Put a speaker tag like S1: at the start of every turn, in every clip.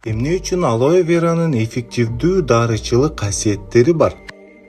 S1: Эмне үчүн алоэ веранын эффективдүү дарычылык касиеттери бар?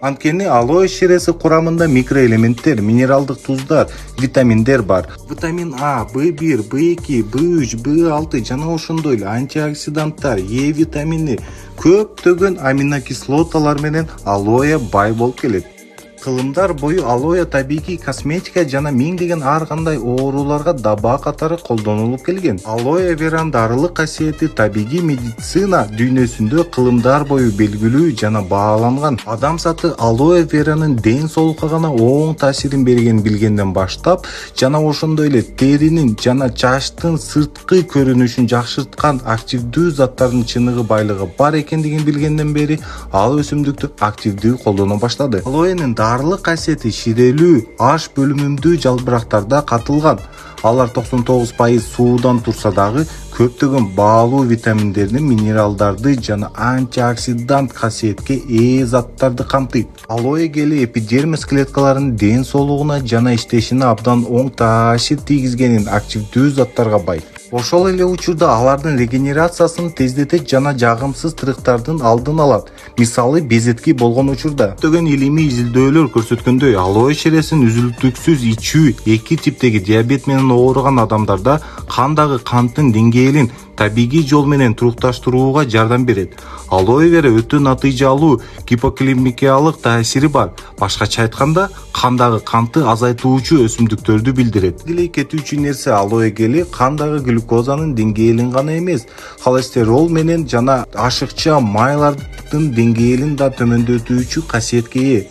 S1: Анткени алоэ ширеси курамында микроэлементтер, минералдык туздар, витаминдер бар. Витамин А, В1, В2, В3, В6 жана ошондой эле антиоксиданттар, Е витамини, көптөгөн аминокислоталар менен алоэ бай болуп келет. Кылымдар бою алоэ табигый косметика жана миңдеген ар кандай ооруларга даба катары колдонулуп келген. Алоэ веранын дарылык касиети табигый медицина дүйнөсүндө кылымдар бою белгилүү жана бааланган. Адам заты алоэ веранын ден соолукка гана оң таасирин бергенин билгенден баштап, жана ошондой эле теринин жана чачтын сырткы көрүнүшүн жакшырткан активдүү заттардын чыныгы байлыгы бар экендигин билгенден бери ал өсүмдүктү активдүү колдоно баштады. Алоэнин дарылык касиети ширелүү, аш бөлүмүндүү жалбырактарда катылган. Алар 99% суудан турса дагы көптөгөн баалуу витаминдерди, минералдарды жана антиоксидант касиетке ээ заттарды камтыйт. Алоэ гели эпидермис клеткаларынын ден соолугуна жана иштешине абдан оң таасир тийгизгенин активдүү заттарга бай. Ошол эле учурда алардын регенерациясын тездетет жана жагымсыз тырыктардын алдын алат. Мисалы безетки болгон учурда. Көптөгөн илимий изилдөөлөр көрсөткөндөй, алоэ шересин үзүлтүксүз ичүү 2 типтеги диабет менен ооруган адамдарда кандагы канттын деңгээлин табигый жол менен турукташтырууга жардам берет. Алоэ вера өтө натыйжалуу гипогликемиялык таасири бар. Башкача айтканда, кандагы кантты азайтуучу өсүмдүктөрдү билдирет. Белгилей кетүүчү нерсе алоэ гели кандагы глюкозанын деңгээлин гана эмес, холестерол менен жана ашыкча майлардын деңгээлин да төмөндөтүүчү касиетке ээ.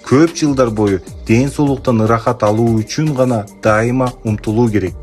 S1: Көп жылдар бою ден соолуктан ырахат алуу үчүн гана дайыма умтулуу керек.